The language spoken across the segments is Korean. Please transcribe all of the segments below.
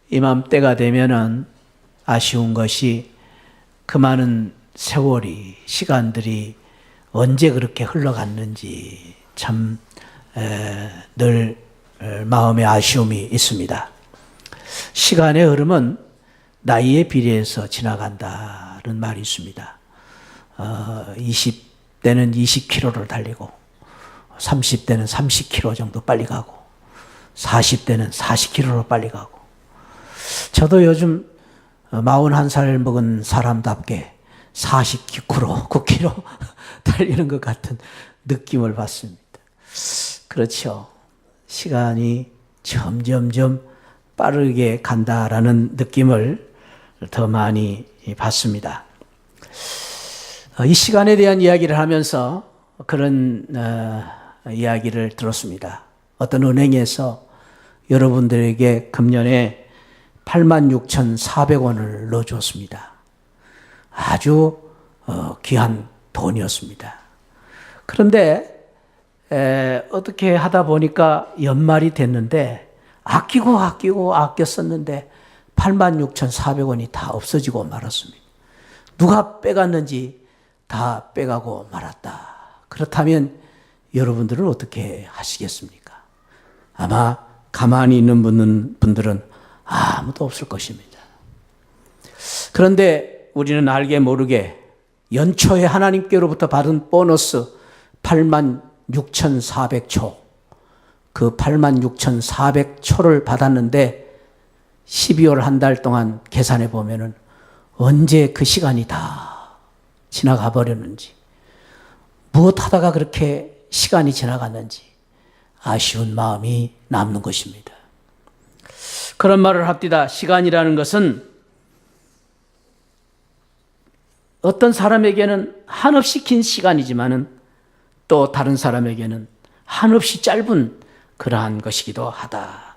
이맘때가 되면은 아쉬운 것이 그 많은 세월이, 시간들이 언제 그렇게 흘러갔는지 참 늘 마음에 아쉬움이 있습니다. 시간의 흐름은 나이에 비례해서 지나간다는 말이 있습니다. 20대는 20km를 달리고 30대는 30km 정도 빨리 가고 40대는 40km로 빨리 가고, 저도 요즘 41살 먹은 사람답게 40km, 9km 달리는 것 같은 느낌을 받습니다. 그렇죠. 시간이 점점점 빠르게 간다라는 느낌을 더 많이 받습니다. 이 시간에 대한 이야기를 하면서 그런 이야기를 들었습니다. 어떤 은행에서 여러분들에게 금년에 86,400원을 넣어줬습니다. 아주 귀한 돈이었습니다. 그런데 어떻게 하다 보니까 연말이 됐는데 아껴 썼는데 86,400원이 다 없어지고 말았습니다. 누가 빼갔는지 다 빼가고 말았다. 그렇다면 여러분들은 어떻게 하시겠습니까? 아마 가만히 있는 분들은 아무도 없을 것입니다. 그런데 우리는 알게 모르게 연초에 하나님께로부터 받은 보너스 86,400초, 그 86,400초를 받았는데 12월 한 달 동안 계산해 보면은 언제 그 시간이 다 지나가 버렸는지, 무엇 하다가 그렇게 시간이 지나갔는지 아쉬운 마음이 남는 것입니다. 그런 말을 합디다. 시간이라는 것은 어떤 사람에게는 한없이 긴 시간이지만은 또 다른 사람에게는 한없이 짧은 그러한 것이기도 하다.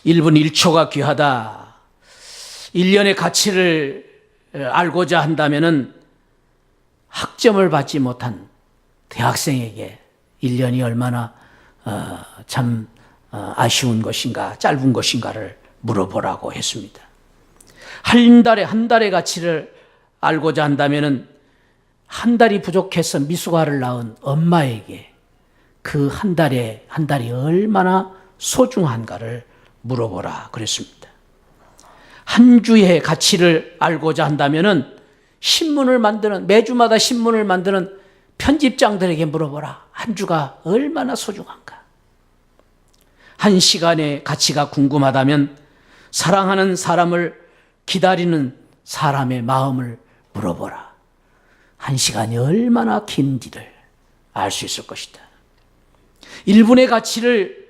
1분 1초가 귀하다. 1년의 가치를 알고자 한다면은 학점을 받지 못한 대학생에게 1년이 얼마나 참 아쉬운 것인가, 짧은 것인가를 물어보라고 했습니다. 한 달의 가치를 알고자 한다면은 한 달이 부족해서 미숙아를 낳은 엄마에게 그 한 달이 얼마나 소중한가를 물어보라 그랬습니다. 한 주의 가치를 알고자 한다면은 매주마다 신문을 만드는 편집장들에게 물어보라. 한 주가 얼마나 소중한가. 한 시간의 가치가 궁금하다면 사랑하는 사람을 기다리는 사람의 마음을 물어보라. 한 시간이 얼마나 긴지를 알 수 있을 것이다. 1분의 가치를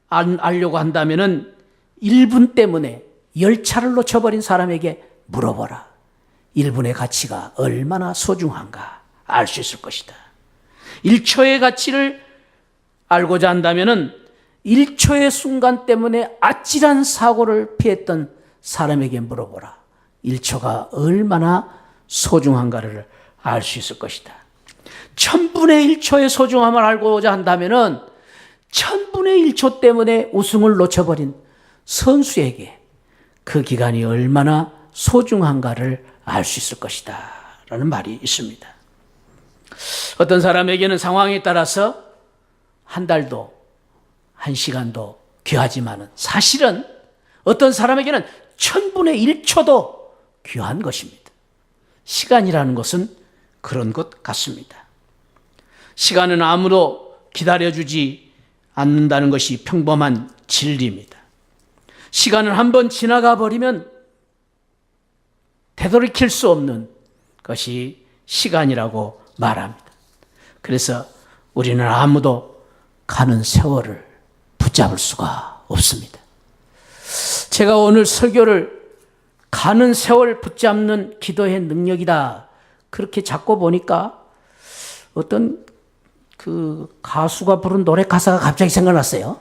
알려고 한다면은 1분 때문에 열차를 놓쳐버린 사람에게 물어보라. 1분의 가치가 얼마나 소중한가 알 수 있을 것이다. 1초의 가치를 알고자 한다면은 1초의 순간 때문에 아찔한 사고를 피했던 사람에게 물어보라. 1초가 얼마나 소중한가를 알 수 있을 것이다. 1000분의 1초의 소중함을 알고자 한다면은 1000분의 1초 때문에 우승을 놓쳐버린 선수에게 그 기간이 얼마나 소중한가를 알 수 있을 것이다 라는 말이 있습니다. 어떤 사람에게는 상황에 따라서 한 달도 한 시간도 귀하지만은 사실은 어떤 사람에게는 1000분의 1초도 귀한 것입니다. 시간이라는 것은 그런 것 같습니다. 시간은 아무도 기다려주지 않는다는 것이 평범한 진리입니다. 시간은 한번 지나가 버리면 되돌이킬 수 없는 것이 시간이라고 말합니다. 그래서 우리는 아무도 가는 세월을 붙잡을 수가 없습니다. 제가 오늘 설교를 가는 세월 붙잡는 기도의 능력이다 그렇게 잡고 보니까 어떤 그 가수가 부른 노래 가사가 갑자기 생각났어요.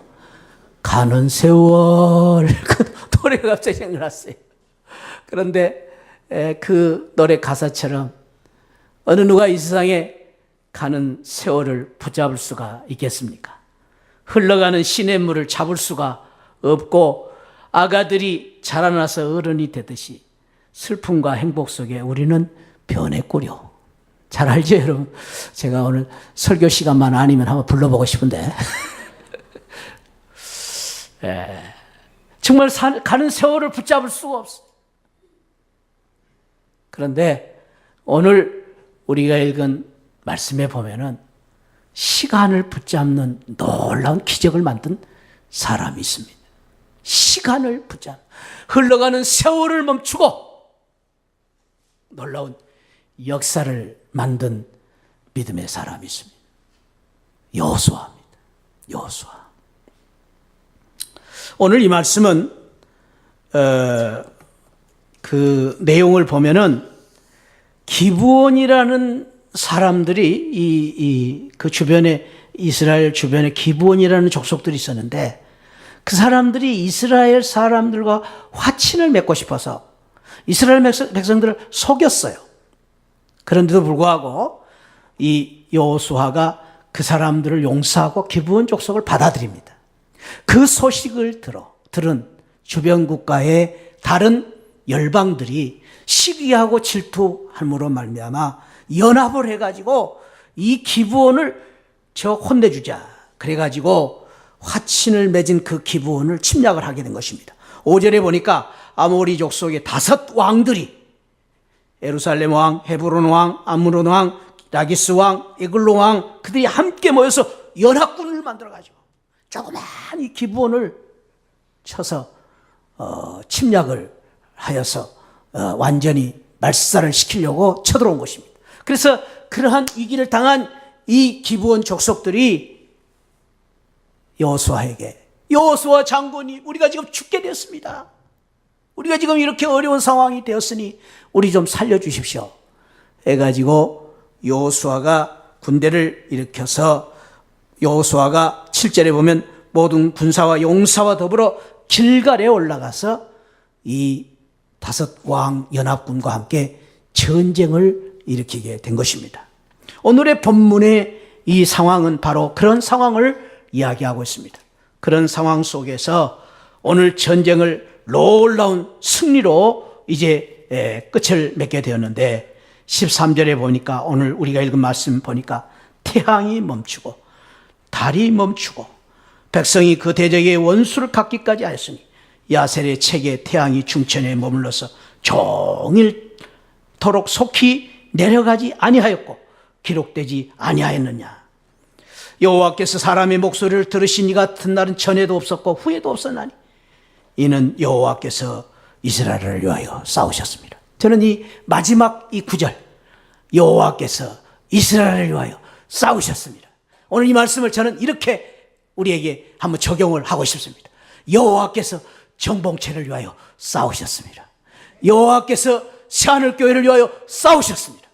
가는 세월 그 노래가 갑자기 생각났어요. 그런데 그 노래 가사처럼 어느 누가 이 세상에 가는 세월을 붙잡을 수가 있겠습니까? 흘러가는 시냇물을 잡을 수가 없고 아가들이 자라나서 어른이 되듯이 슬픔과 행복 속에 우리는 변했구려. 잘 알죠, 여러분? 제가 오늘 설교 시간만 아니면 한번 불러보고 싶은데. 정말 가는 세월을 붙잡을 수가 없어. 그런데 오늘 우리가 읽은 말씀에 보면은 시간을 붙잡는 놀라운 기적을 만든 사람이 있습니다. 시간을 흘러가는 세월을 멈추고 놀라운 역사를 만든 믿음의 사람이 있습니다. 여호수아입니다. 여호수아. 오늘 이 말씀은 그 내용을 보면은 기브온이라는 사람들이 그 주변에 이스라엘 주변에 기브온이라는 족속들이 있었는데 그 사람들이 이스라엘 사람들과 화친을 맺고 싶어서 이스라엘 백성들을 속였어요. 그런데도 불구하고 이 여호수아가 그 사람들을 용서하고 기브온 족속을 받아들입니다. 그 소식을 들은 주변 국가의 다른 열방들이 시기하고 질투함으로 말미암아 연합을 해가지고 이 기브온을 혼내주자. 그래가지고 화친을 맺은 그 기브온을 침략을 하게 된 것입니다. 5절에 보니까 아모리 족속의 5 왕들이 예루살렘 왕, 헤브론 왕, 아므론 왕, 라기스 왕, 에글로 왕 그들이 함께 모여서 연합군을 만들어가지고 조그만 이 기브온을 쳐서 침략을 하여서 완전히 말살을 시키려고 쳐들어온 것입니다. 그래서 그러한 위기를 당한 이 기브온 족속들이 여호수아에게 여호수아 장군이 우리가 지금 죽게 되었습니다. 우리가 지금 이렇게 어려운 상황이 되었으니 우리 좀 살려주십시오 해가지고 여호수아가 군대를 일으켜서 여호수아가 7절에 보면 모든 군사와 용사와 더불어 길갈에 올라가서 이 5 왕 연합군과 함께 전쟁을 일으키게 된 것입니다. 오늘의 본문의 이 상황은 바로 그런 상황을 이야기하고 있습니다. 그런 상황 속에서 오늘 전쟁을 놀라운 승리로 이제 끝을 맺게 되었는데 13절에 보니까 오늘 우리가 읽은 말씀 보니까 태양이 멈추고 달이 멈추고 백성이 그 대적의 원수를 갚기까지 하였으니 야셀의 책에 태양이 중천에 머물러서 종일토록 속히 내려가지 아니하였고 기록되지 아니하였느냐. 여호와께서 사람의 목소리를 들으신 이 같은 날은 전에도 없었고 후에도 없었나니 이는 여호와께서 이스라엘을 위하여 싸우셨습니다. 저는 이 마지막 이 9절 여호와께서 이스라엘을 위하여 싸우셨습니다. 오늘 이 말씀을 저는 이렇게 우리에게 한번 적용을 하고 싶습니다. 여호와께서 정봉체를 위하여 싸우셨습니다. 여호와께서 새하늘교회를 위하여 싸우셨습니다.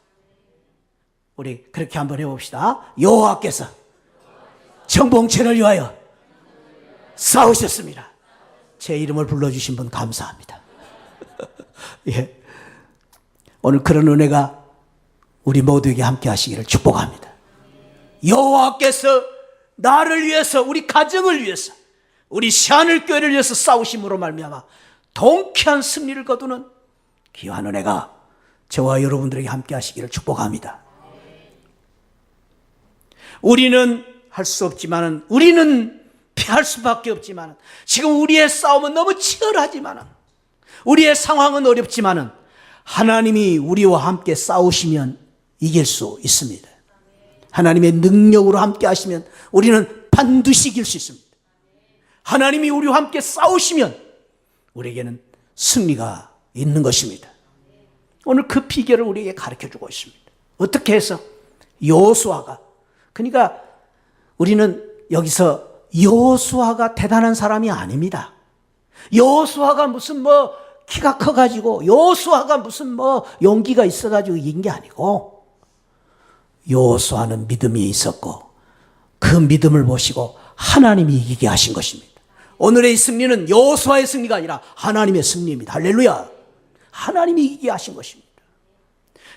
우리 그렇게 한번 해봅시다. 여호와께서 정봉체를 위하여 싸우셨습니다. 제 이름을 불러주신 분 감사합니다. 예. 오늘 그런 은혜가 우리 모두에게 함께 하시기를 축복합니다. 여호와께서 나를 위해서 우리 가정을 위해서 우리 새하늘교회를 위해서 싸우심으로 말미암아 통쾌한 승리를 거두는 귀한 은혜가 저와 여러분들에게 함께 하시기를 축복합니다. 우리는 할 수 없지만은 우리는 피할 수밖에 없지만은 지금 우리의 싸움은 너무 치열하지만은 우리의 상황은 어렵지만은 하나님이 우리와 함께 싸우시면 이길 수 있습니다. 하나님의 능력으로 함께 하시면 우리는 반드시 이길 수 있습니다. 하나님이 우리와 함께 싸우시면 우리에게는 승리가 있는 것입니다. 오늘 그 비결을 우리에게 가르쳐주고 있습니다. 어떻게 해서? 여호수아가. 그러니까 우리는 여기서 여호수아가 대단한 사람이 아닙니다. 여호수아가 무슨 키가 커가지고 여호수아가 무슨 용기가 있어가지고 이긴 게 아니고 여호수아는 믿음이 있었고 그 믿음을 보시고 하나님이 이기게 하신 것입니다. 오늘의 승리는 여호수아의 승리가 아니라 하나님의 승리입니다. 할렐루야. 하나님이 이기게 하신 것입니다.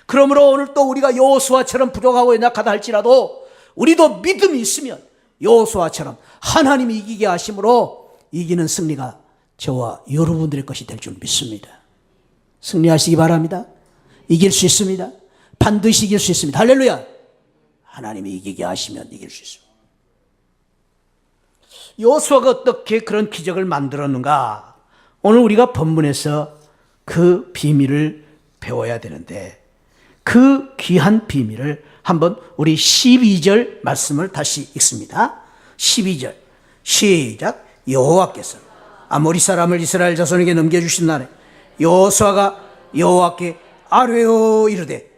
그러므로 오늘 또 우리가 여호수아처럼 부족하고 연약하다 할지라도 우리도 믿음이 있으면 여호수아처럼 하나님이 이기게 하심으로 이기는 승리가 저와 여러분들의 것이 될 줄 믿습니다. 승리하시기 바랍니다. 이길 수 있습니다. 반드시 이길 수 있습니다. 할렐루야. 하나님이 이기게 하시면 이길 수 있습니다. 여호수아가 어떻게 그런 기적을 만들었는가? 오늘 우리가 본문에서 그 비밀을 배워야 되는데, 그 귀한 비밀을 한번 우리 12절 말씀을 다시 읽습니다. 12절 시작. 여호와께서 아모리 사람을 이스라엘 자손에게 넘겨주신 날에 여호수아가 여호와께 아뢰어 이르되,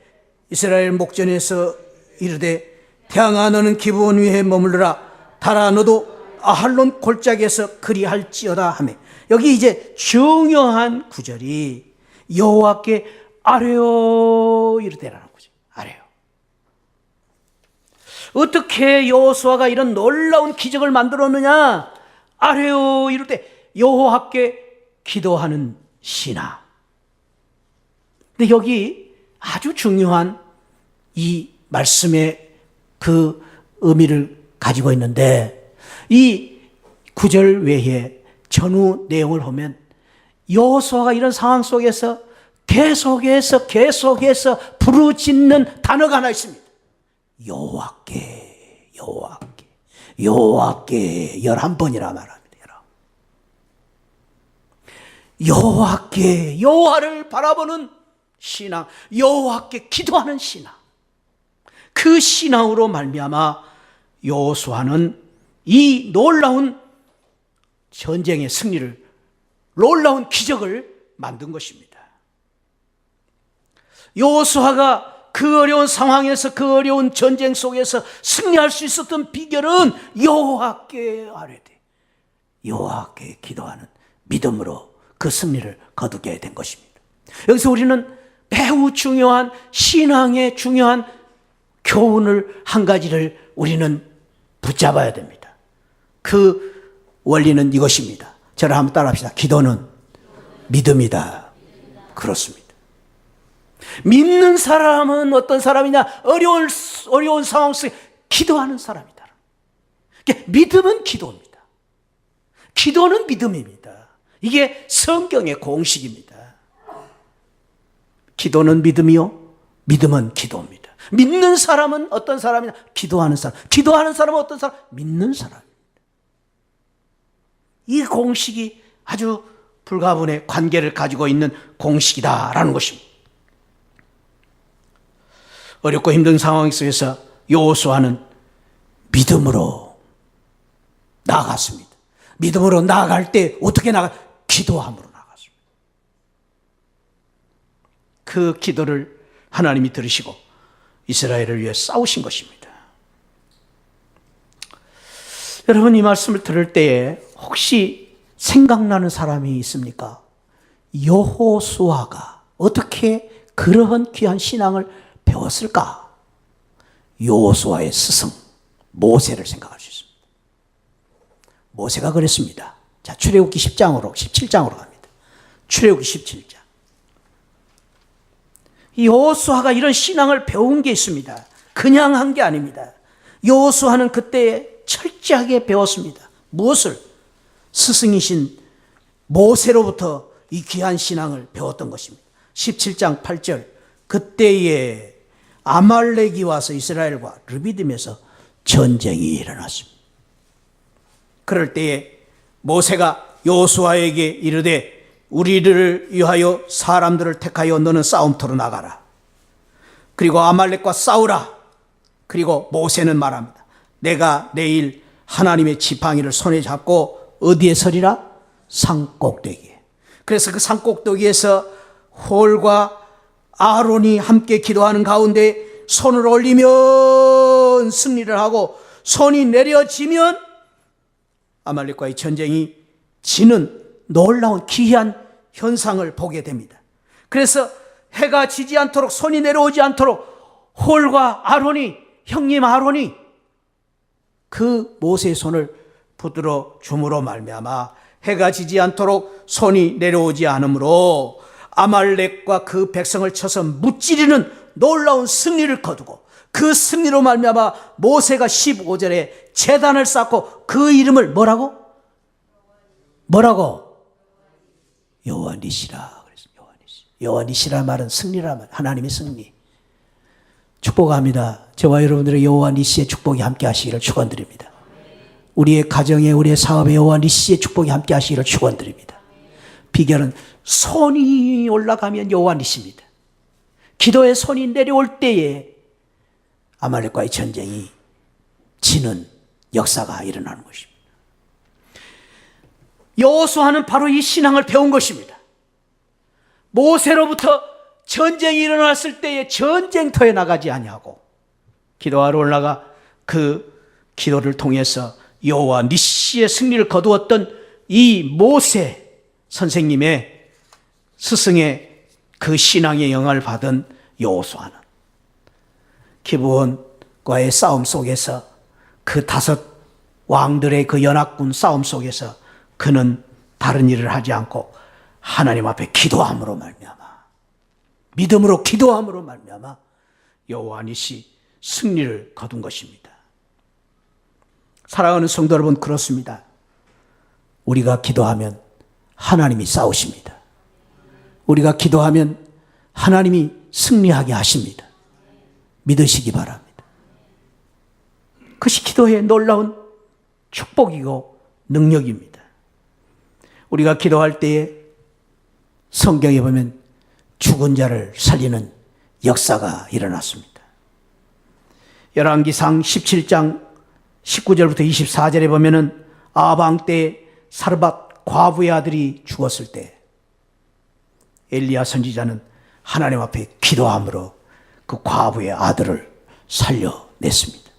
이스라엘 목전에서 이르되, 태양아 너는 기브온 위에 머물러라. 달아 너도 아할론 골짜기에서 그리할지어다 하며, 여기 이제 중요한 구절이 여호와께 아뢰어 이르되라는 거죠. 아뢰어. 어떻게 여호수아가 이런 놀라운 기적을 만들었느냐? 아뢰어 이르되 여호와께 기도하는 신앙. 근데 여기 아주 중요한 이 말씀의 그 의미를 가지고 있는데, 이 구절 외에 전후 내용을 보면 여호수아가 이런 상황 속에서 계속해서 부르짖는 단어가 하나 있습니다. 여호와께, 여호와께, 여호와께 11번이나 말합니다. 여호와께, 여호와를 바라보는 신앙, 여호와께 기도하는 신앙. 그 신앙으로 말미암아 여호수아는 이 놀라운 전쟁의 승리를, 놀라운 기적을 만든 것입니다. 여호수아가 그 어려운 상황에서, 그 어려운 전쟁 속에서 승리할 수 있었던 비결은 여호와께 아뢰되 여호와께 기도하는 믿음으로 그 승리를 거두게 된 것입니다. 여기서 우리는 매우 중요한 신앙의 중요한 교훈을 한 가지를 우리는 붙잡아야 됩니다. 그 원리는 이것입니다. 저를 한번 따라합시다. 기도는 믿음이다. 그렇습니다. 믿는 사람은 어떤 사람이냐? 어려운 상황 속에 기도하는 사람이다. 믿음은 기도입니다. 기도는 믿음입니다. 이게 성경의 공식입니다. 기도는 믿음이요, 믿음은 기도입니다. 믿는 사람은 어떤 사람이냐? 기도하는 사람. 기도하는 사람은 어떤 사람? 믿는 사람입니다. 이 공식이 아주 불가분의 관계를 가지고 있는 공식이다라는 것입니다. 어렵고 힘든 상황 속에서 여호수아는 믿음으로 나아갔습니다. 믿음으로 나아갈 때 어떻게 기도함으로 나아갔습니다. 그 기도를 하나님이 들으시고 이스라엘을 위해 싸우신 것입니다. 여러분, 이 말씀을 들을 때에 혹시 생각나는 사람이 있습니까? 여호수아가 어떻게 그러한 귀한 신앙을 배웠을까? 여호수아의 스승 모세를 생각할 수 있습니다. 모세가 그랬습니다. 자, 출애굽기 17장으로 갑니다. 출애굽기 17장. 여호수아가 이런 신앙을 배운 게 있습니다. 그냥 한 게 아닙니다. 여호수아는 그때 철저하게 배웠습니다. 무엇을? 스승이신 모세로부터 이 귀한 신앙을 배웠던 것입니다. 17장 8절. 그때에 아말렉이 와서 이스라엘과 르비딤에서 전쟁이 일어났습니다. 그럴 때에 모세가 여호수아에게 이르되 우리를 위하여 사람들을 택하여 너는 싸움터로 나가라. 그리고 아말렉과 싸우라. 그리고 모세는 말합니다. 내가 내일 하나님의 지팡이를 손에 잡고 어디에 서리라? 산꼭대기에. 그래서 그 산꼭대기에서 홀과 아론이 함께 기도하는 가운데 손을 올리면 승리를 하고 손이 내려지면 아말렉과의 전쟁이 지는 놀라운 기이한 현상을 보게 됩니다. 그래서 해가 지지 않도록, 손이 내려오지 않도록 홀과 아론이, 형님 아론이 그 모세의 손을 붙들어 줌으로 말미암아 해가 지지 않도록 손이 내려오지 않으므로 아말렉과 그 백성을 쳐서 무찌르는 놀라운 승리를 거두고, 그 승리로 말미암아 모세가 15절에 제단을 쌓고 그 이름을 뭐라고? 여호와 니시라 그랬습니다. 여호와 니시. 여호와 니시라 말은 승리라 말. 하나님의 승리. 축복합니다. 저와 여러분들의 여호와 니시의 축복이 함께 하시기를 축원드립니다. 우리의 가정에, 우리의 사업에 여호와 니시의 축복이 함께 하시기를 축원드립니다. 비결은 손이 올라가면 여호와 니시입니다. 기도의 손이 내려올 때에 아말렉과의 전쟁이 지는 역사가 일어나는 것입니다. 여호수아는 바로 이 신앙을 배운 것입니다. 모세로부터 전쟁이 일어났을 때에 전쟁터에 나가지 아니하고 기도하러 올라가 그 기도를 통해서 여호와 니시의 승리를 거두었던 이 모세 선생님의 스승의 그 신앙의 영향을 받은 여호수아는 기브온과의 싸움 속에서 그 5 왕들의 그 연합군 싸움 속에서 그는 다른 일을 하지 않고 하나님 앞에 기도함으로 말미암아, 믿음으로 기도함으로 말미암아 여호와 니시 승리를 거둔 것입니다. 사랑하는 성도 여러분, 그렇습니다. 우리가 기도하면 하나님이 싸우십니다. 우리가 기도하면 하나님이 승리하게 하십니다. 믿으시기 바랍니다. 그것이 기도의 놀라운 축복이고 능력입니다. 우리가 기도할 때에 성경에 보면 죽은 자를 살리는 역사가 일어났습니다. 열왕기상 17장 19절부터 24절에 보면은 아방 때 사르밧 과부의 아들이 죽었을 때 엘리야 선지자는 하나님 앞에 기도함으로 그 과부의 아들을 살려냈습니다.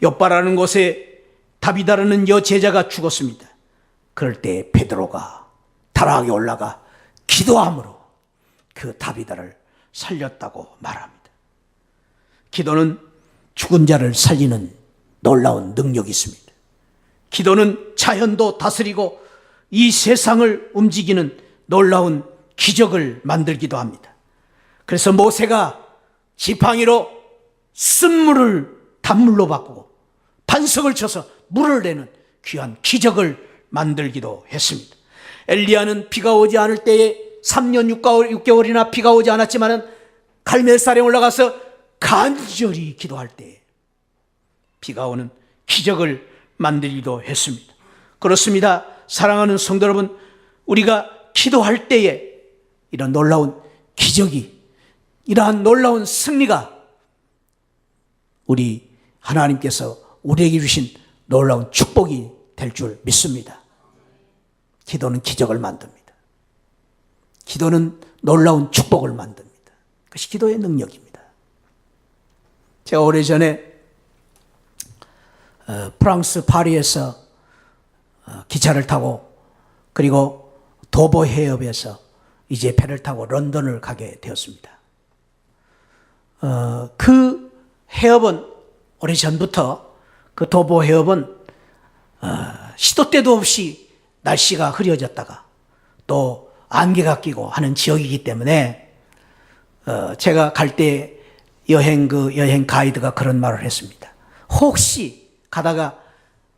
욥바라는 곳에 다비다라는 여제자가 죽었습니다. 그럴 때 베드로가 다락에 올라가 기도함으로 그 다비다를 살렸다고 말합니다. 기도는 죽은 자를 살리는 놀라운 능력이 있습니다. 기도는 자연도 다스리고 이 세상을 움직이는 놀라운 기적을 만들기도 합니다. 그래서 모세가 지팡이로 쓴물을 단물로 바꾸고 반석을 쳐서 물을 내는 귀한 기적을 만들기도 했습니다. 엘리야는 비가 오지 않을 때에 3년 6개월이나 비가 오지 않았지만 갈멜산에 올라가서 간절히 기도할 때에 비가 오는 기적을 만들기도 했습니다. 그렇습니다. 사랑하는 성도 여러분, 우리가 기도할 때에 이런 놀라운 기적이, 이러한 놀라운 승리가 우리 하나님께서 우리에게 주신 놀라운 축복이 될 줄 믿습니다. 기도는 기적을 만듭니다. 기도는 놀라운 축복을 만듭니다. 그것이 기도의 능력입니다. 제가 오래전에 프랑스 파리에서 기차를 타고 그리고 도보 해협에서 이제 배를 타고 런던을 가게 되었습니다. 그 해협은 오래전부터 그 도보 해협은 시도 때도 없이 날씨가 흐려졌다가 또 안개가 끼고 하는 지역이기 때문에 제가 갈 때 여행 가이드가 그런 말을 했습니다. 혹시 가다가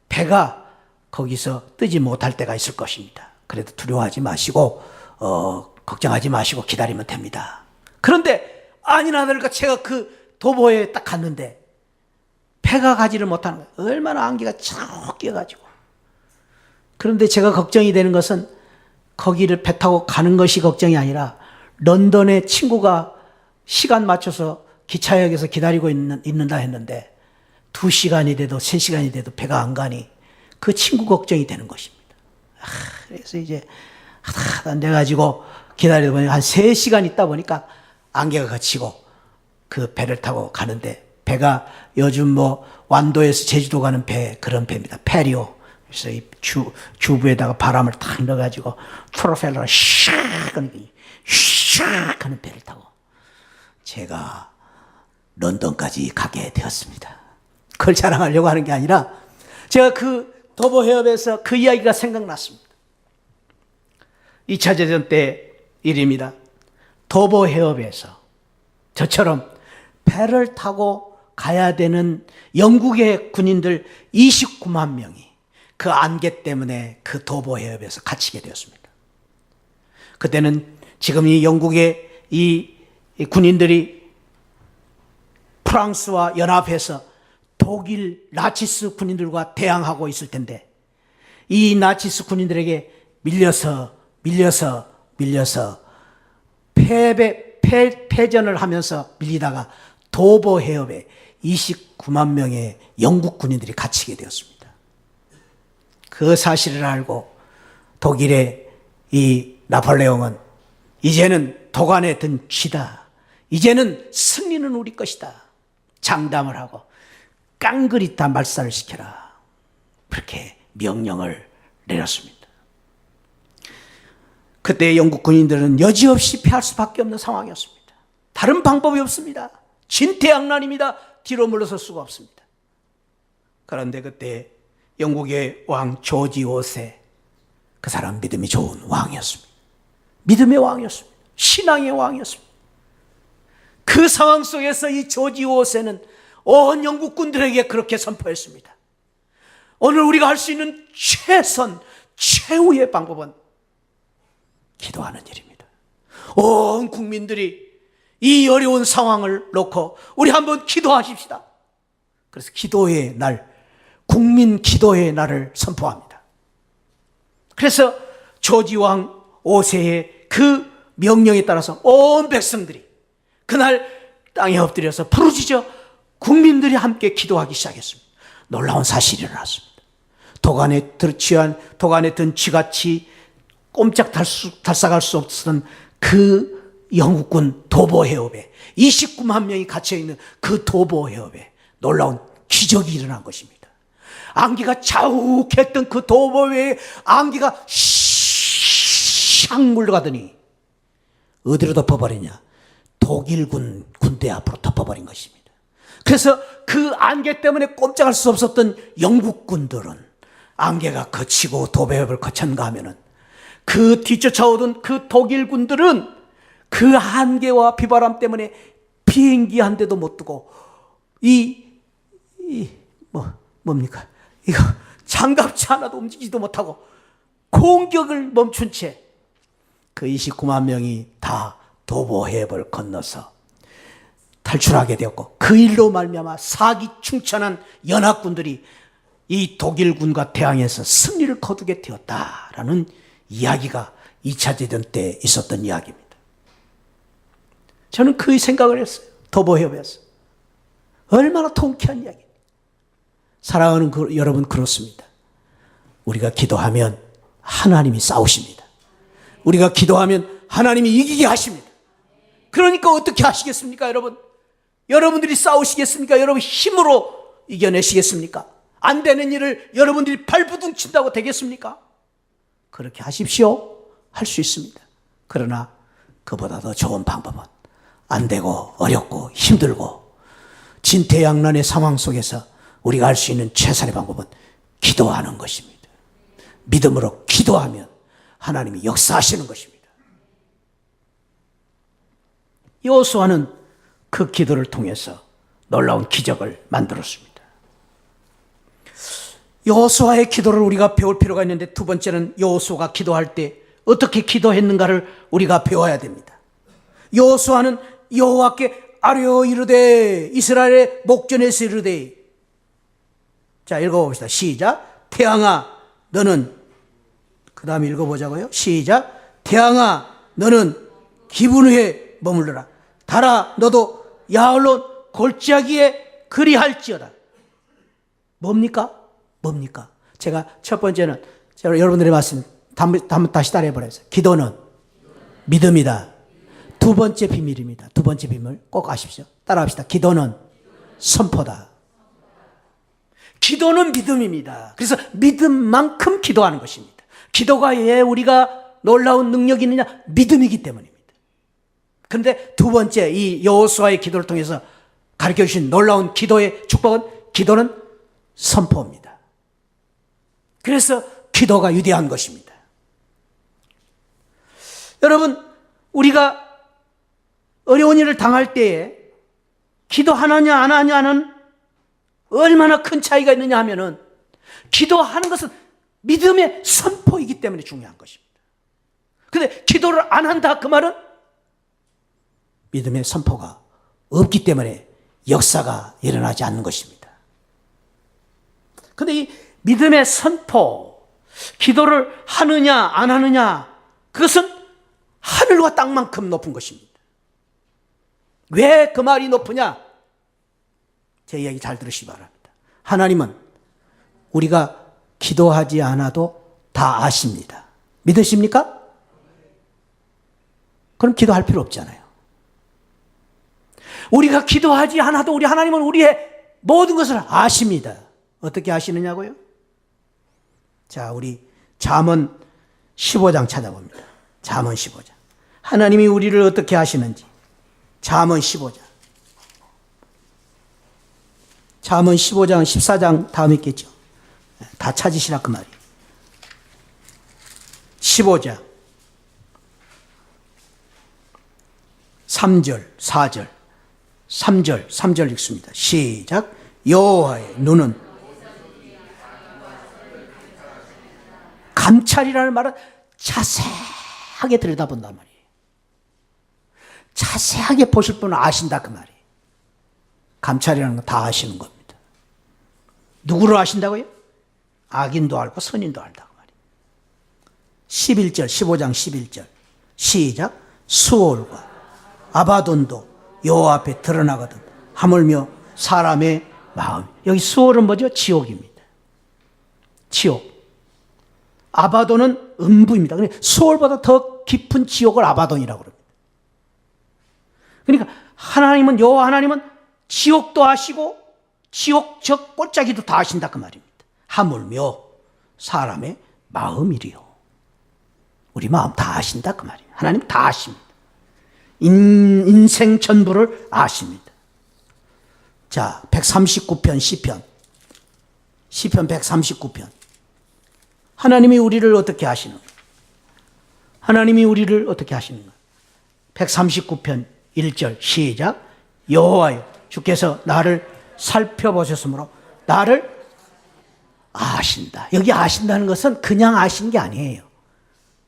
배가 거기서 뜨지 못할 때가 있을 것입니다. 그래도 두려워하지 마시고 걱정하지 마시고 기다리면 됩니다. 그런데 아니나 다를까 제가 그 도보에 딱 갔는데 배가 가지를 못하는 거예요. 얼마나 안개가 쫙 끼어가지고. 그런데 제가 걱정이 되는 것은 거기를 배 타고 가는 것이 걱정이 아니라 런던에 친구가 시간 맞춰서 기차역에서 기다리고 있는다 했는데 2시간이 돼도 3시간이 돼도 배가 안 가니 그 친구 걱정이 되는 것입니다. 그래서 이제 하다 내가지고 기다리다 보니 한 3시간 있다 보니까 안개가 걷히고 그 배를 타고 가는데 배가 요즘 뭐 완도에서 제주도 가는 배, 그런 배입니다. 페리오. 그래서 이 주부에다가 바람을 탁 넣어가지고 프로펠러를 샥 하는 배를 타고 제가 런던까지 가게 되었습니다. 그걸 자랑하려고 하는 게 아니라 제가 그 도보 해협에서 그 이야기가 생각났습니다. 2차 대전 때 일입니다. 도보 해협에서 저처럼 배를 타고 가야 되는 영국의 군인들 29만 명이 그 안개 때문에 그 도보 해협에서 갇히게 되었습니다. 그때는 지금 이 영국의 이 군인들이 프랑스와 연합해서 독일 나치스 군인들과 대항하고 있을 텐데 이 나치스 군인들에게 밀려서 패전을 하면서 밀리다가 도보 해협에 29만 명의 영국 군인들이 갇히게 되었습니다. 그 사실을 알고 독일의 이 나폴레옹은 이제는 도간에 든 쥐다. 이제는 승리는 우리 것이다. 장담을 하고 깡그리타 말살을 시켜라. 그렇게 명령을 내렸습니다. 그때 영국 군인들은 여지없이 피할 수밖에 없는 상황이었습니다. 다른 방법이 없습니다. 진퇴양난입니다. 뒤로 물러설 수가 없습니다. 그런데 그때 영국의 왕 조지 5세, 그 사람 믿음이 좋은 왕이었습니다. 믿음의 왕이었습니다. 신앙의 왕이었습니다. 그 상황 속에서 이 조지 5세는 온 영국 군들에게 그렇게 선포했습니다. 오늘 우리가 할 수 있는 최후의 방법은 기도하는 일입니다. 온 국민들이 이 어려운 상황을 놓고 우리 한번 기도하십시다. 그래서 기도의 날, 국민 기도의 날을 선포합니다. 그래서 조지 왕 5세의 그 명령에 따라서 온 백성들이 그날 땅에 엎드려서 부르짖어 국민들이 함께 기도하기 시작했습니다. 놀라운 사실이 일어났습니다. 도간에 든 쥐같이 꼼짝 달싹할 수 없었던 그 영국군 도보 해협에 29만 명이 갇혀있는 그 도보 해협에 놀라운 기적이 일어난 것입니다. 안개가 자욱했던 그 도보 해협에 안개가 샥 물러가더니 어디로 덮어버리냐? 독일군 군대 앞으로 덮어버린 것입니다. 그래서 그 안개 때문에 꼼짝할 수 없었던 영국군들은 안개가 거치고 도배협을 거쳤는가 하면은 그 뒤쫓아오던 그 독일군들은 그 안개와 비바람 때문에 비행기 한 대도 못 뜨고 뭡니까? 이거 장갑차 하나도 움직이지도 못하고 공격을 멈춘 채 그 29만 명이 다 도보해협을 건너서 탈출하게 되었고 그 일로 말미암아 사기충천한 연합군들이 이 독일군과 대항해서 승리를 거두게 되었다라는 이야기가 2차 대전 때 있었던 이야기입니다. 저는 그 생각을 했어요. 도보해협에서. 얼마나 통쾌한 이야기입니다. 사랑하는 여러분, 그렇습니다. 우리가 기도하면 하나님이 싸우십니다. 우리가 기도하면 하나님이 이기게 하십니다. 그러니까 어떻게 하시겠습니까, 여러분? 여러분들이 싸우시겠습니까? 여러분 힘으로 이겨내시겠습니까? 안 되는 일을 여러분들이 발부둥 친다고 되겠습니까? 그렇게 하십시오. 할 수 있습니다. 그러나 그보다 더 좋은 방법은 안 되고 어렵고 힘들고 진퇴양난의 상황 속에서 우리가 할 수 있는 최선의 방법은 기도하는 것입니다. 믿음으로 기도하면 하나님이 역사하시는 것입니다. 여호수아는 그 기도를 통해서 놀라운 기적을 만들었습니다. 여호수아의 기도를 우리가 배울 필요가 있는데, 두 번째는 여호수아가 기도할 때 어떻게 기도했는가를 우리가 배워야 됩니다. 여호수아는 여호와께 아뢰어 이르되 이스라엘의 목전에서 이르되, 자 읽어봅시다. 시작. 태양아 너는, 그 다음에 읽어보자고요. 시작. 태양아 너는 기분 후에 머물러라. 달아 너도 야홀로 골짜기에 그리할지어다. 뭡니까? 제가 첫 번째는 제가 여러분들의 말씀 다시 따라해버려서 기도는 믿음이다. 두 번째 비밀입니다. 두 번째 비밀 꼭 아십시오. 따라합시다. 기도는 선포다. 기도는 믿음입니다. 그래서 믿음만큼 기도하는 것입니다. 기도가 왜 우리가 놀라운 능력이 있느냐? 믿음이기 때문입니다. 그런데 두 번째, 이 여호수아의 기도를 통해서 가르쳐 주신 놀라운 기도의 축복은, 기도는 선포입니다. 그래서 기도가 위대한 것입니다. 여러분, 우리가 어려운 일을 당할 때에 기도하느냐 안 하냐는 얼마나 큰 차이가 있느냐 하면은, 기도하는 것은 믿음의 선포이기 때문에 중요한 것입니다. 근데 기도를 안 한다 그 말은 믿음의 선포가 없기 때문에 역사가 일어나지 않는 것입니다. 근데 이 믿음의 선포, 기도를 하느냐 안 하느냐, 그것은 하늘과 땅만큼 높은 것입니다. 왜 그 말이 높으냐? 제 이야기 잘 들으시기 바랍니다. 하나님은 우리가 기도하지 않아도 다 아십니다. 믿으십니까? 그럼 기도할 필요 없잖아요. 우리가 기도하지 않아도 우리 하나님은 우리의 모든 것을 아십니다. 어떻게 아시느냐고요? 자, 우리 잠언 15장 찾아봅니다. 잠언 15장. 하나님이 우리를 어떻게 아시는지. 잠언 15장. 잠언 15장, 14장 다음 있겠죠. 다 찾으시라 그 말이에요. 15장 3절, 4절, 3절 읽습니다. 시작. 여호와의 눈은 감찰이라는 말은 자세하게 들여다본단 말이에요. 자세하게 보실 분은 아신다 그 말이에요. 감찰이라는 건 다 아시는 겁니다. 누구를 아신다고요? 악인도 알고 선인도 알다 그 말이에요. 11절, 15장 11절 시작. 수올과 아바돈도 여호와 앞에 드러나거든 하물며 사람의 마음. 여기 수올은 뭐죠? 지옥입니다. 지옥. 아바돈은 음부입니다. 수올보다 더 깊은 지옥을 아바돈이라고 그럽니다. 그러니까 하나님은, 여호와 하나님은 지옥도 아시고 지옥 저 꼴짜기도 다 아신다 그 말입니다. 하물며 사람의 마음이리요. 우리 마음 다 아신다 그 말이에요. 하나님 다 아십니다. 인생 전부를 아십니다. 자, 139편 시편 139편. 하나님이 우리를 어떻게 하시는가? 하나님이 우리를 어떻게 하시는가? 139편 1절 시작. 여호와여 주께서 나를 살펴보셨으므로 나를 아신다. 여기 아신다는 것은 그냥 아신 게 아니에요.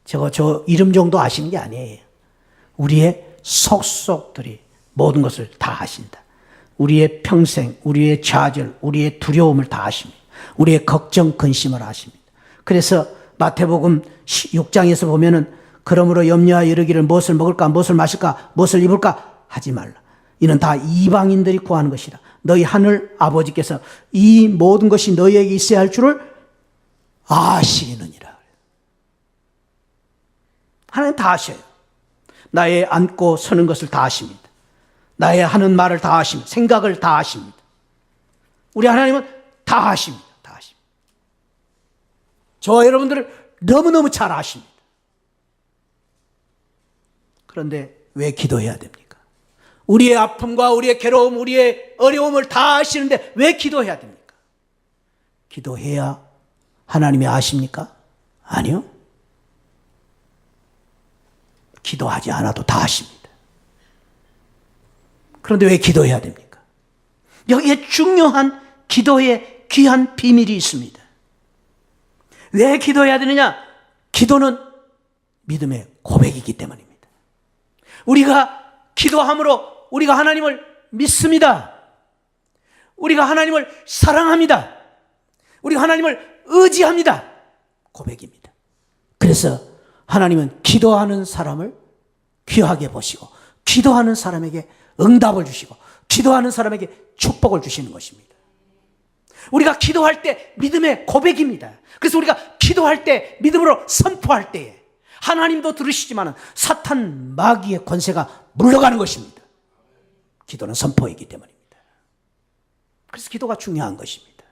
저 이름 정도 아시는 게 아니에요. 우리의 속속들이 모든 것을 다 아신다. 우리의 평생, 우리의 좌절, 우리의 두려움을 다 아십니다. 우리의 걱정, 근심을 아십니다. 그래서 마태복음 6장에서 보면은 그러므로 염려하여 이르기를 무엇을 먹을까, 무엇을 마실까, 무엇을 입을까 하지 말라. 이는 다 이방인들이 구하는 것이라. 너희 하늘 아버지께서 이 모든 것이 너희에게 있어야 할 줄을 아시느니라. 하나님 다 아셔요. 나의 앉고 서는 것을 다 아십니다. 나의 하는 말을 다 아십니다. 생각을 다 아십니다. 우리 하나님은 다 아십니다. 다 아십니다. 저와 여러분들을 너무너무 잘 아십니다. 그런데 왜 기도해야 됩니까? 우리의 아픔과 우리의 괴로움, 우리의 어려움을 다 아시는데 왜 기도해야 됩니까? 기도해야 하나님이 아십니까? 아니요. 기도하지 않아도 다 아십니다. 그런데 왜 기도해야 됩니까? 여기에 중요한 기도의 귀한 비밀이 있습니다. 왜 기도해야 되느냐? 기도는 믿음의 고백이기 때문입니다. 우리가 기도함으로 우리가 하나님을 믿습니다. 우리가 하나님을 사랑합니다. 우리가 하나님을 의지합니다. 고백입니다. 그래서 하나님은 기도하는 사람을 귀하게 보시고 기도하는 사람에게 응답을 주시고 기도하는 사람에게 축복을 주시는 것입니다. 우리가 기도할 때 믿음의 고백입니다. 그래서 우리가 기도할 때 믿음으로 선포할 때에 하나님도 들으시지만 사탄 마귀의 권세가 물러가는 것입니다. 기도는 선포이기 때문입니다. 그래서 기도가 중요한 것입니다.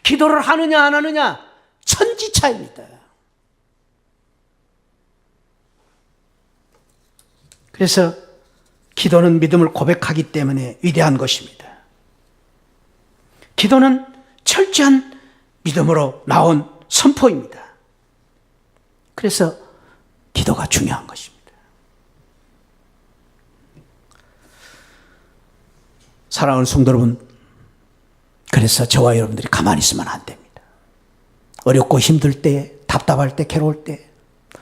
기도를 하느냐 안 하느냐 천지차입니다. 그래서 기도는 믿음을 고백하기 때문에 위대한 것입니다. 기도는 철저한 믿음으로 나온 선포입니다. 그래서 기도가 중요한 것입니다. 사랑하는 성도 여러분, 그래서 저와 여러분들이 가만히 있으면 안 됩니다. 어렵고 힘들 때, 답답할 때, 괴로울 때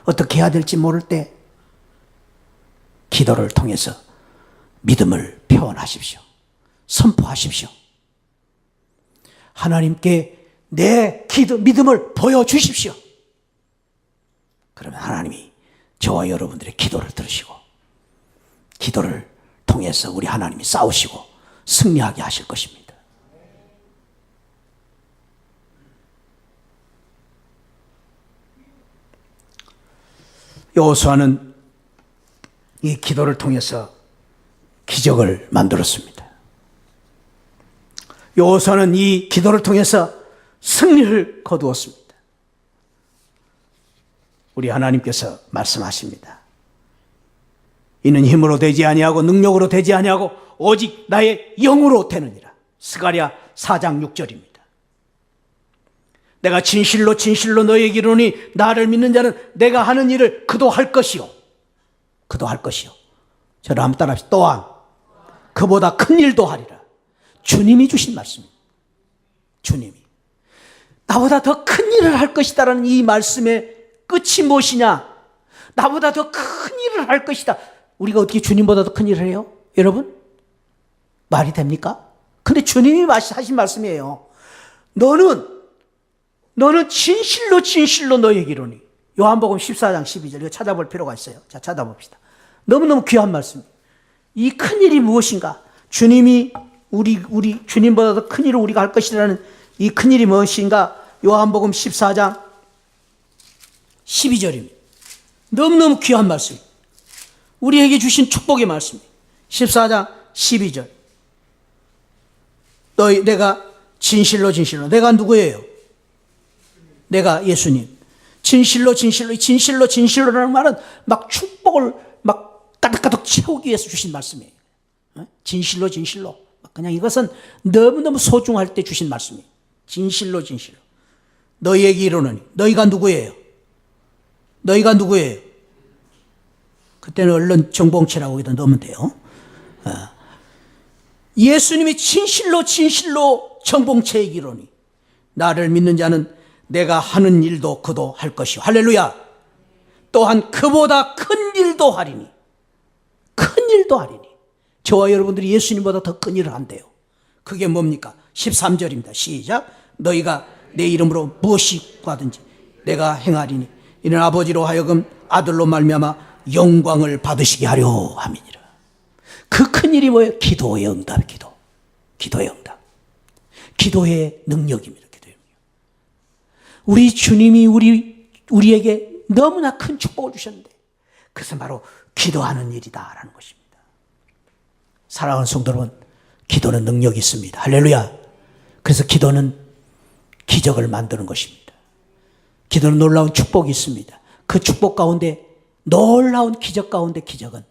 어떻게 해야 될지 모를 때 기도를 통해서 믿음을 표현하십시오. 선포하십시오. 하나님께 내 믿음을 보여주십시오. 그러면 하나님이 저와 여러분들의 기도를 들으시고 기도를 통해서 우리 하나님이 싸우시고 승리하게 하실 것입니다. 여호수아는 이 기도를 통해서 기적을 만들었습니다. 여호수아는 이 기도를 통해서 승리를 거두었습니다. 우리 하나님께서 말씀하십니다. 이는 힘으로 되지 아니하고 능력으로 되지 아니하고 오직 나의 영으로 되느니라. 스가랴 4장 6절입니다. 내가 진실로 진실로 너희에게 이르노니 나를 믿는 자는 내가 하는 일을 그도 할 것이요. 그도 할 것이요. 저를 한번 따라합시다. 또한 그보다 큰 일도 하리라. 주님이 주신 말씀입니다. 주님이. 나보다 더 큰 일을 할 것이다라는 이 말씀의 끝이 무엇이냐? 나보다 더 큰 일을 할 것이다. 우리가 어떻게 주님보다 더 큰 일을 해요? 여러분? 말이 됩니까? 근데 주님이 하신 말씀이에요. 너는 진실로 진실로 너에게 이르노니. 요한복음 14장 12절. 이거 찾아볼 필요가 있어요. 자, 찾아봅시다. 너무너무 귀한 말씀입니다. 이 큰 일이 무엇인가? 주님이 우리 주님보다 더 큰 일을 우리가 할 것이라는 이 큰 일이 무엇인가? 요한복음 14장 12절입니다. 너무너무 귀한 말씀. 우리에게 주신 축복의 말씀입니다. 14장 12절. 내가 진실로 진실로. 내가 누구예요? 내가 예수님. 진실로 진실로라는 말은 막 축복을 막 가득가득 채우기 위해서 주신 말씀이에요. 진실로. 그냥 이것은 너무너무 소중할 때 주신 말씀이에요. 진실로. 너희에게 이르노니. 너희가 누구예요? 그때는 얼른 정봉체라고 여기다 넣으면 돼요. 예수님이 진실로 정봉체에게 이르노니 나를 믿는 자는 내가 하는 일도 그도 할 것이요. 할렐루야. 또한 그보다 큰 일도 하리니. 저와 여러분들이 예수님보다 더 큰 일을 한대요. 그게 뭡니까? 13절입니다. 시작. 너희가 내 이름으로 무엇이 구하든지 내가 행하리니 이는 아버지로 하여금 아들로 말미암아 영광을 받으시게 하려 함이니라. 그 큰 일이 뭐예요? 기도의 응답. 기도의 응답. 기도의 능력입니다. 우리 주님이 우리에게 너무나 큰 축복을 주셨는데 그것은 바로 기도하는 일이다라는 것입니다. 사랑하는 성도 여러분, 기도는 능력이 있습니다. 할렐루야. 그래서 기도는 기적을 만드는 것입니다. 기도는 놀라운 축복이 있습니다. 그 축복 가운데 놀라운 기적 가운데 기적은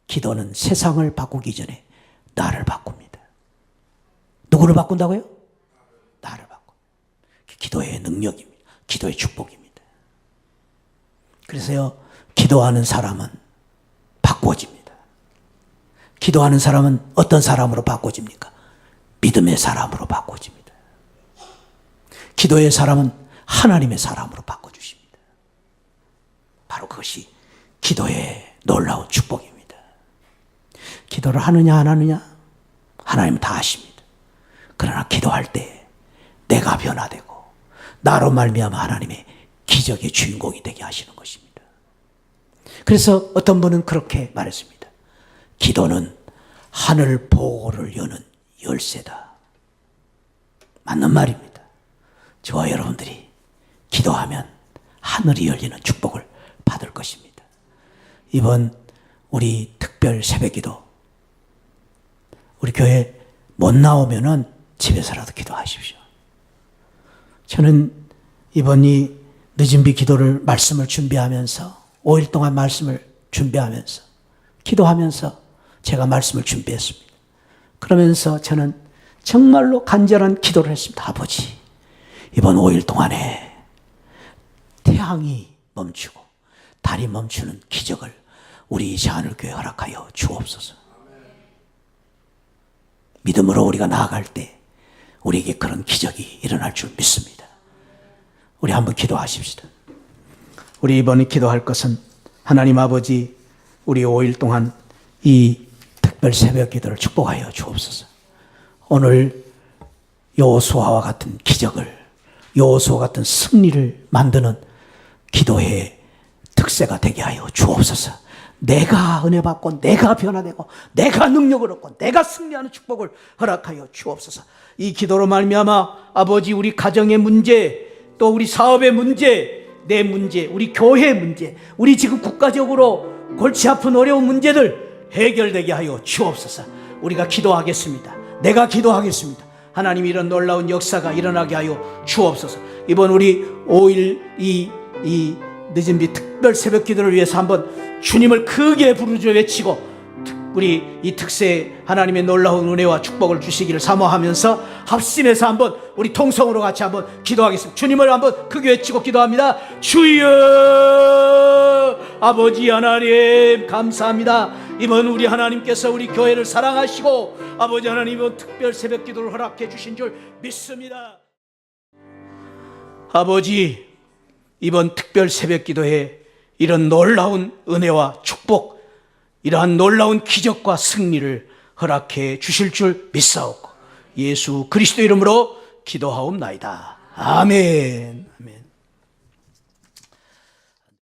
기도는 세상을 바꾸기 전에 나를 바꿉니다. 누구를 바꾼다고요? 나를 바꾼다. 기도의 능력입니다. 기도의 축복입니다. 그래서요, 기도하는 사람은 바꿔집니다. 기도하는 사람은 어떤 사람으로 바꿔집니까? 믿음의 사람으로 바꿔집니다. 기도의 사람은 하나님의 사람으로 바꿔주십니다. 바로 그것이 기도의 놀라운 축복입니다. 기도를 하느냐 안 하느냐 하나님은 다 아십니다. 그러나 기도할 때 내가 변화되고 나로 말미암아 하나님의 기적의 주인공이 되게 하시는 것입니다. 그래서 어떤 분은 그렇게 말했습니다. 기도는 하늘 보고를 여는 열쇠다. 맞는 말입니다. 저와 여러분들이 기도하면 하늘이 열리는 축복을 받을 것입니다. 이번 우리 특별 새벽기도 우리 교회 못 나오면은 집에서라도 기도하십시오. 저는 이번 이 늦은 비 기도를 말씀을 준비하면서 5일 동안 말씀을 준비하면서 기도하면서 제가 말씀을 준비했습니다. 그러면서 저는 정말로 간절한 기도를 했습니다. 아버지, 이번 5일 동안에 태양이 멈추고 달이 멈추는 기적을 우리 제하늘교회 허락하여 주옵소서. 믿음으로 우리가 나아갈 때 우리에게 그런 기적이 일어날 줄 믿습니다. 우리 한번 기도하십시다. 우리 이번에 기도할 것은 하나님 아버지 우리 5일 동안 이 특별 새벽 기도를 축복하여 주옵소서. 오늘 여호수아와 같은 기적을, 여호수아 같은 승리를 만드는 기도의 특세가 되게 하여 주옵소서. 내가 은혜 받고 내가 변화되고 내가 능력을 얻고 내가 승리하는 축복을 허락하여 주옵소서. 이 기도로 말미암아 아버지 우리 가정의 문제, 또 우리 사업의 문제, 내 문제, 우리 교회의 문제, 우리 지금 국가적으로 골치 아픈 어려운 문제들 해결되게 하여 주옵소서. 우리가 기도하겠습니다. 내가 기도하겠습니다. 하나님 이런 놀라운 역사가 일어나게 하여 주옵소서. 이번 우리 5일 이 늦은 비 특별 새벽 기도를 위해서 한번 주님을 크게 부르짖어 외치고 우리 이 특세 하나님의 놀라운 은혜와 축복을 주시기를 사모하면서 합심해서 한번 우리 통성으로 같이 한번 기도하겠습니다. 주님을 한번 크게 외치고 기도합니다. 주여 아버지 하나님 감사합니다. 이번 우리 하나님께서 우리 교회를 사랑하시고 아버지 하나님 이번 특별 새벽 기도를 허락해 주신 줄 믿습니다. 아버지 이번 특별 새벽 기도에 이런 놀라운 은혜와 축복, 이러한 놀라운 기적과 승리를 허락해 주실 줄 믿사옵고 예수 그리스도 이름으로 기도하옵나이다. 아멘. 아멘.